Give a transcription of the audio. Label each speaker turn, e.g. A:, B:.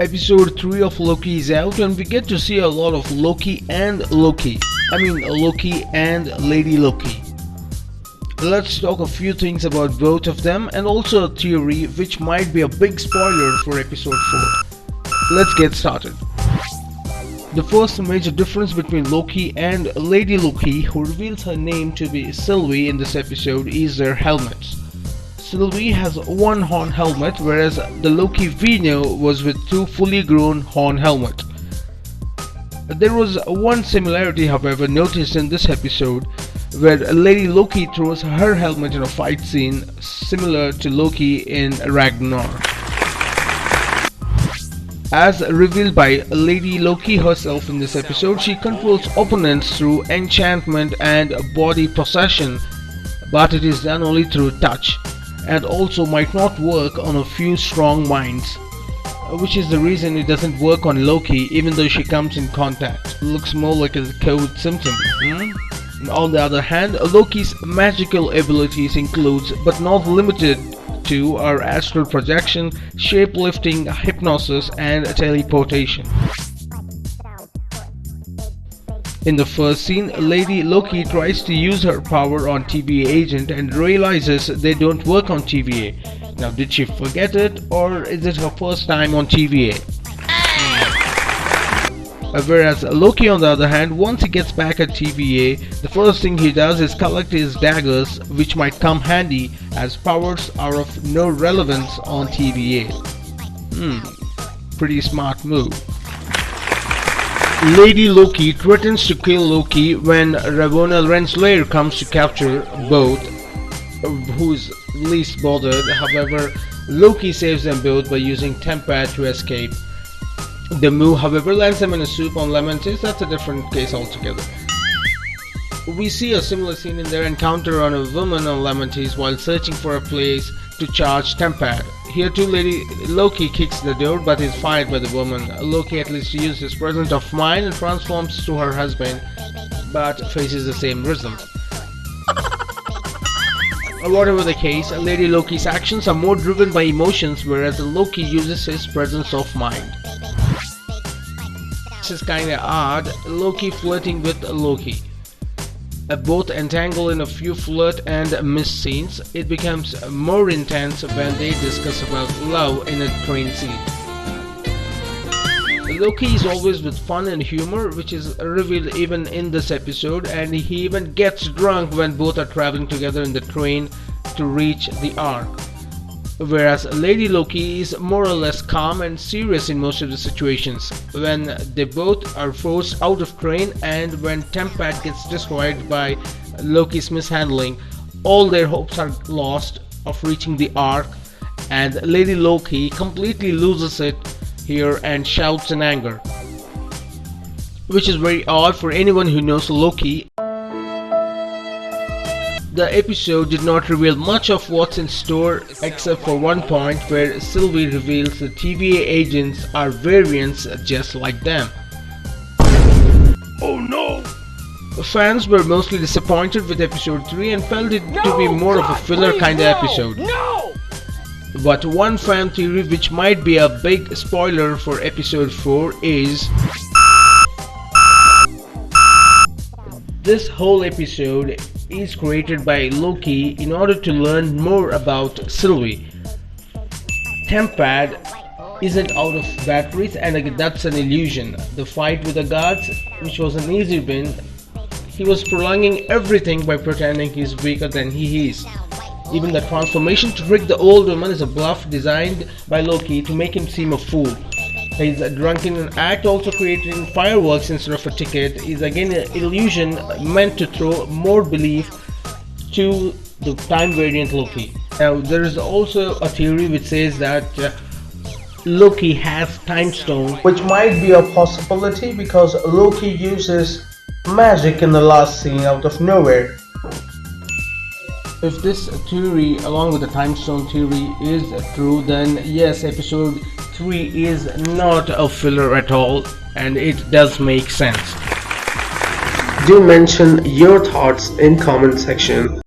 A: Episode 3 of Loki is out and we get to see a lot of Loki and Loki. Loki and Lady Loki. Let's talk a few things about both of them and also a theory which might be a big spoiler for episode 4. Let's get started. The first major difference between Loki and Lady Loki, who reveals her name to be Sylvie in this episode, is their helmets. Sylvie has one horn helmet, whereas the Loki we know was with two fully grown horn helmets. There was one similarity, however, noticed in this episode, where Lady Loki throws her helmet in a fight scene similar to Loki in Ragnarok. As revealed by Lady Loki herself in this episode, she controls opponents through enchantment and body possession, but it is done only through touch, and also might not work on a few strong minds, which is the reason it doesn't work on Loki even though she comes in contact. Looks more like a COVID symptom. On the other hand, Loki's magical abilities includes, but not limited to, are astral projection, shape-lifting, hypnosis, and teleportation. In the first scene, Lady Loki tries to use her power on TVA agent and realizes they don't work on TVA. Now, did she forget it, or is it her first time on TVA? Whereas Loki, on the other hand, once he gets back at TVA, the first thing he does is collect his daggers, which might come handy as powers are of no relevance on TVA. Pretty smart move. Lady Loki threatens to kill Loki when Ravonna Renslayer comes to capture both, who's least bothered. However, Loki saves them both by using Tempad to escape. The move, however, lands them in a soup on Lamentis. That's a different case altogether. We see a similar scene in their encounter on a woman on Lamentis while searching for a place to charge Tempad. Here too, Lady Loki kicks the door but is fired by the woman. Loki at least uses his presence of mind and transforms to her husband, but faces the same result. Whatever the case, Lady Loki's actions are more driven by emotions, whereas Loki uses his presence of mind. This is kinda odd, Loki flirting with Loki. Both entangle in a few flirt and miss scenes. It becomes more intense when they discuss about love in a train scene. Loki is always with fun and humor, which is revealed even in this episode, and he even gets drunk when both are traveling together in the train to reach the Ark. Whereas Lady Loki is more or less calm and serious in most of the situations, when they both are forced out of train and when Tempad gets destroyed by Loki's mishandling. All their hopes are lost of reaching the Ark, and Lady Loki completely loses it here and shouts in anger, which is very odd for anyone who knows Loki. The episode did not reveal much of what's in store except for one point where Sylvie reveals the TVA agents are variants just like them. Oh no! Fans were mostly disappointed with episode 3 and felt it to be more of a filler kind of episode. No! But one fan theory which might be a big spoiler for episode 4 is this whole episode is created by Loki in order to learn more about Sylvie. Tempad isn't out of batteries, and that's an illusion. The fight with the guards, which was an easy win, he was prolonging everything by pretending he's weaker than he is. Even the transformation to trick the old woman is a bluff designed by Loki to make him seem a fool. His drunken act, also creating fireworks instead of a ticket, is again an illusion meant to throw more belief to the time variant Loki. Now, there is also a theory which says that Loki has time stone, which might be a possibility because Loki uses magic in the last scene out of nowhere. If this theory, along with the time stone theory, is true, then yes, episode 3 is not a filler at all, and it does make sense. Do mention your thoughts in comment section.